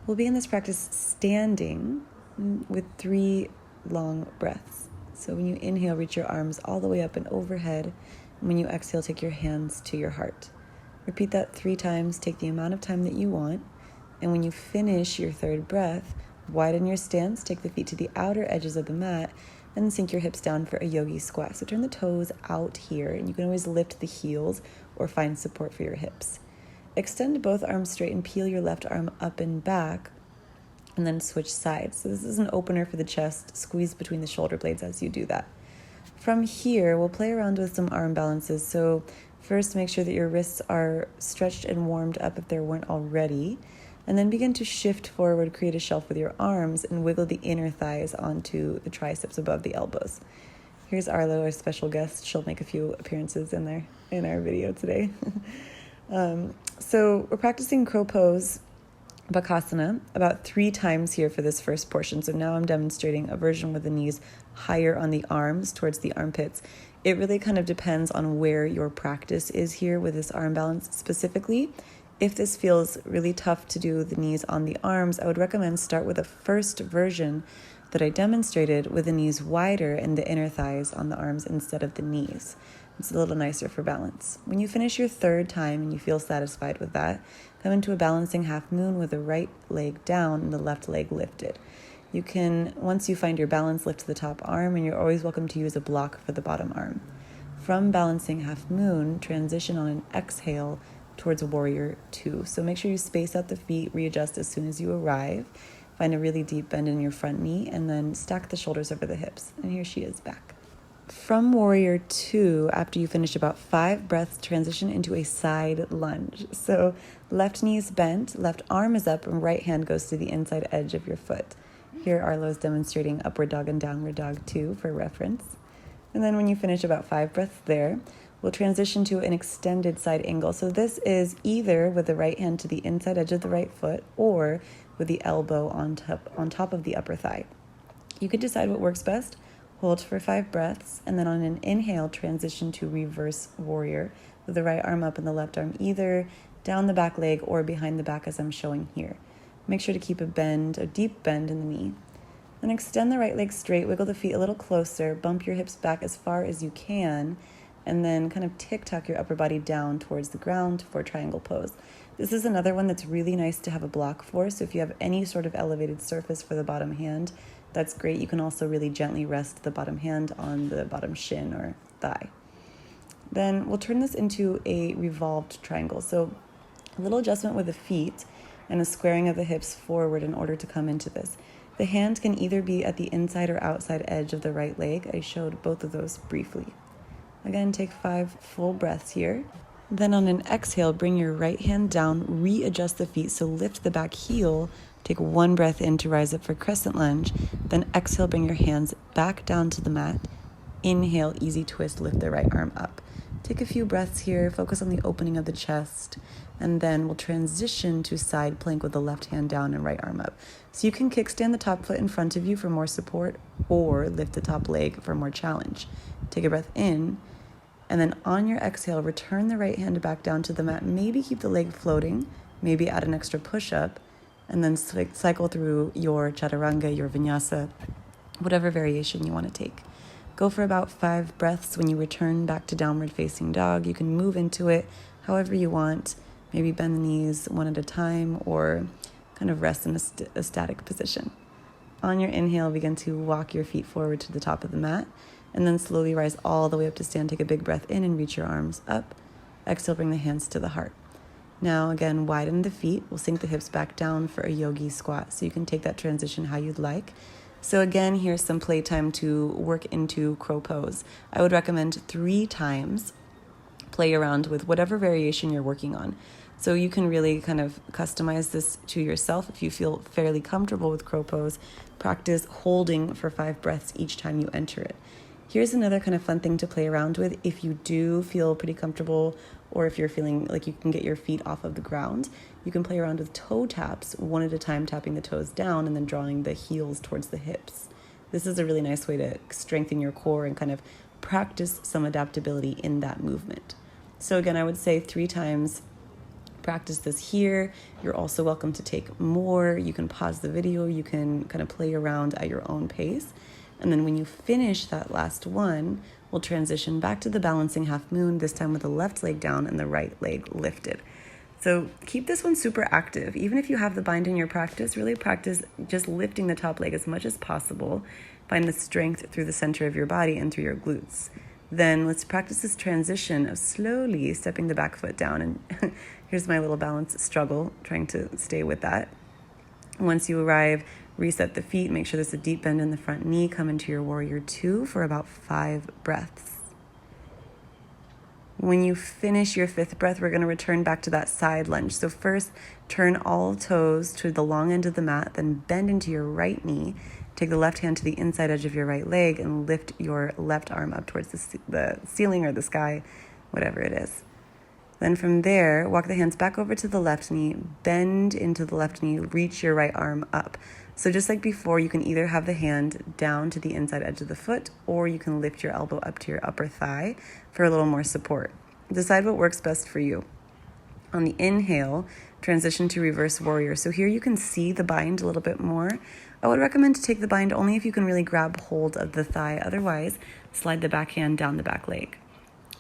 We'll begin this practice standing with 3 long breaths. So when you inhale, reach your arms all the way up and overhead. And when you exhale, take your hands to your heart. Repeat that 3 times, take the amount of time that you want. And when you finish your 3rd breath, widen your stance, take the feet to the outer edges of the mat, and sink your hips down for a yogi squat. So turn the toes out here, and you can always lift the heels or find support for your hips. Extend both arms straight and peel your left arm up and back, and then switch sides. So this is an opener for the chest. Squeeze between the shoulder blades as you do that. From here, we'll play around with some arm balances. So first, make sure that your wrists are stretched and warmed up if they weren't already. And then begin to shift forward, create a shelf with your arms, and wiggle the inner thighs onto the triceps above the elbows. Here's Arlo, our special guest. She'll make a few appearances in our video today. So we're practicing crow pose, Bakasana, about 3 times here for this first portion. So now I'm demonstrating a version with the knees higher on the arms towards the armpits. It really kind of depends on where your practice is here with this arm balance specifically. If this feels really tough to do the knees on the arms, I would recommend start with the first version that I demonstrated with the knees wider and the inner thighs on the arms instead of the knees. It's a little nicer for balance. When you finish your 3rd time and you feel satisfied with that, come into a balancing half moon with the right leg down and the left leg lifted. You can, once you find your balance, lift to the top arm, and you're always welcome to use a block for the bottom arm. From balancing half moon, transition on an exhale towards warrior 2. So make sure you space out the feet, readjust as soon as you arrive. Find a really deep bend in your front knee, and then stack the shoulders over the hips. And here she is back. From warrior 2, after you finish about 5 breaths, transition into a side lunge. So left knee is bent, left arm is up, and right hand goes to the inside edge of your foot. Here Arlo is demonstrating upward dog and downward dog 2 for reference. And then when you finish about 5 breaths there, we'll transition to an extended side angle. So this is either with the right hand to the inside edge of the right foot or with the elbow on top of the upper thigh. You could decide what works best. Hold for 5 breaths, and then on an inhale, transition to reverse warrior with the right arm up and the left arm either down the back leg or behind the back as I'm showing here. Make sure to keep a deep bend in the knee. Then extend the right leg straight, wiggle the feet a little closer, bump your hips back as far as you can, and then kind of tick-tock your upper body down towards the ground for triangle pose. This is another one that's really nice to have a block for, so if you have any sort of elevated surface for the bottom hand, that's great. You can also really gently rest the bottom hand on the bottom shin or thigh. Then we'll turn this into a revolved triangle. So a little adjustment with the feet and a squaring of the hips forward in order to come into this. The hand can either be at the inside or outside edge of the right leg. I showed both of those briefly. Again, take 5 full breaths here. Then on an exhale, bring your right hand down, readjust the feet, so lift the back heel. Take 1 breath in to rise up for crescent lunge. Then exhale, bring your hands back down to the mat. Inhale, easy twist, lift the right arm up. Take a few breaths here, focus on the opening of the chest, and then we'll transition to side plank with the left hand down and right arm up. So you can kickstand the top foot in front of you for more support or lift the top leg for more challenge. Take a breath in, and then on your exhale, return the right hand back down to the mat. Maybe keep the leg floating, maybe add an extra push-up, and then cycle through your chaturanga, your vinyasa, whatever variation you want to take. Go for about 5 breaths. When you return back to downward facing dog, you can move into it however you want. Maybe bend the knees one at a time or kind of rest in a static position. On your inhale, begin to walk your feet forward to the top of the mat, and then slowly rise all the way up to stand. Take a big breath in and reach your arms up. Exhale, bring the hands to the heart. Now, again, widen the feet. We'll sink the hips back down for a yogi squat. So you can take that transition how you'd like. So again, here's some playtime to work into crow pose. I would recommend 3 times. Play around with whatever variation you're working on. So you can really kind of customize this to yourself. If you feel fairly comfortable with crow pose, practice holding for 5 breaths each time you enter it. Here's another kind of fun thing to play around with. If you do feel pretty comfortable, or if you're feeling like you can get your feet off of the ground, you can play around with toe taps, one at a time, tapping the toes down and then drawing the heels towards the hips. This is a really nice way to strengthen your core and kind of practice some adaptability in that movement. So again, I would say 3 times practice this here. You're also welcome to take more. You can pause the video. You can kind of play around at your own pace. And then when you finish that last one, we'll transition back to the balancing half moon, this time with the left leg down and the right leg lifted. So keep this one super active. Even if you have the bind in your practice, really practice just lifting the top leg as much as possible. Find the strength through the center of your body and through your glutes. Then let's practice this transition of slowly stepping the back foot down. And here's my little balance struggle, trying to stay with that. Once you arrive, reset the feet. Make sure there's a deep bend in the front knee. Come into your warrior 2 for about 5 breaths. When you finish your 5th breath, we're going to return back to that side lunge. So first, turn all toes to the long end of the mat, then bend into your right knee. Take the left hand to the inside edge of your right leg and lift your left arm up towards the ceiling or the sky, whatever it is. Then from there, walk the hands back over to the left knee, bend into the left knee, reach your right arm up. So just like before, you can either have the hand down to the inside edge of the foot, or you can lift your elbow up to your upper thigh for a little more support. Decide what works best for you. On the inhale, transition to reverse warrior. So here you can see the bind a little bit more. I would recommend to take the bind only if you can really grab hold of the thigh. Otherwise, slide the back hand down the back leg.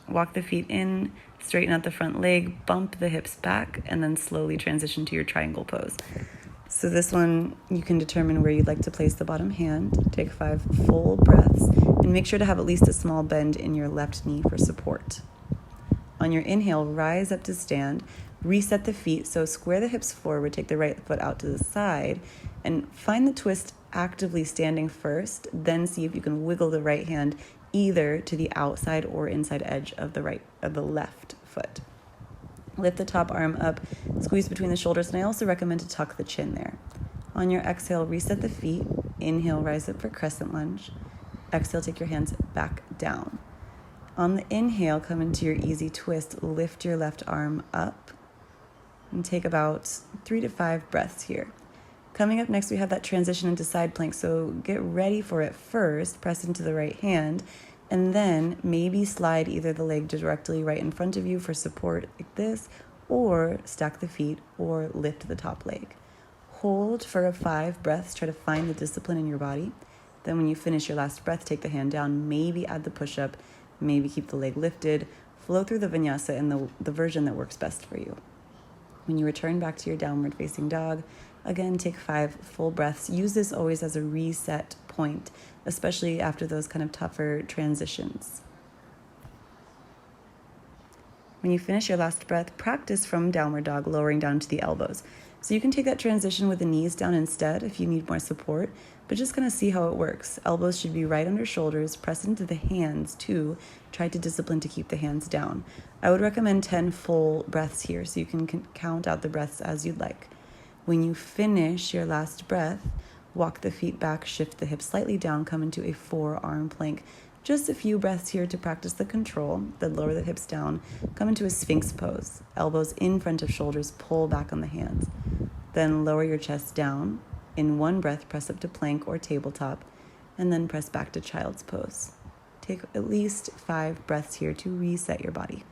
Walk the feet in, straighten out the front leg, bump the hips back, and then slowly transition to your triangle pose. So this one, you can determine where you'd like to place the bottom hand. Take 5 full breaths, and make sure to have at least a small bend in your left knee for support. On your inhale, rise up to stand, reset the feet, so square the hips forward, take the right foot out to the side, and find the twist actively standing first, then see if you can wiggle the right hand either to the outside or inside edge of the left foot. Lift the top arm up, squeeze between the shoulders, and I also recommend to tuck the chin there. On your exhale, reset the feet. Inhale, rise up for crescent lunge. Exhale, take your hands back down. On the inhale, come into your easy twist. Lift your left arm up and take about 3 to 5 breaths here. Coming up next, we have that transition into side plank, so get ready for it first. Press into the right hand, and then maybe slide either the leg directly right in front of you for support like this, or stack the feet, or lift the top leg. Hold for 5 breaths. Try to find the discipline in your body. Then when you finish your last breath, take the hand down, maybe add the push-up, maybe keep the leg lifted. Flow through the vinyasa in the version that works best for you. When you return back to your downward facing dog, again, take 5 full breaths. Use this always as a reset point, especially after those kind of tougher transitions. When you finish your last breath, practice from downward dog, lowering down to the elbows. So you can take that transition with the knees down instead if you need more support, but just kind of see how it works. Elbows should be right under shoulders, press into the hands too. Try to discipline to keep the hands down. I would recommend 10 full breaths here, so you can count out the breaths as you'd like. When you finish your last breath, walk the feet back, shift the hips slightly down, come into a 4-arm plank. Just a few breaths here to practice the control. Then lower the hips down, come into a sphinx pose. Elbows in front of shoulders, pull back on the hands. Then lower your chest down. In one breath, press up to plank or tabletop, and then press back to child's pose. Take at least 5 breaths here to reset your body.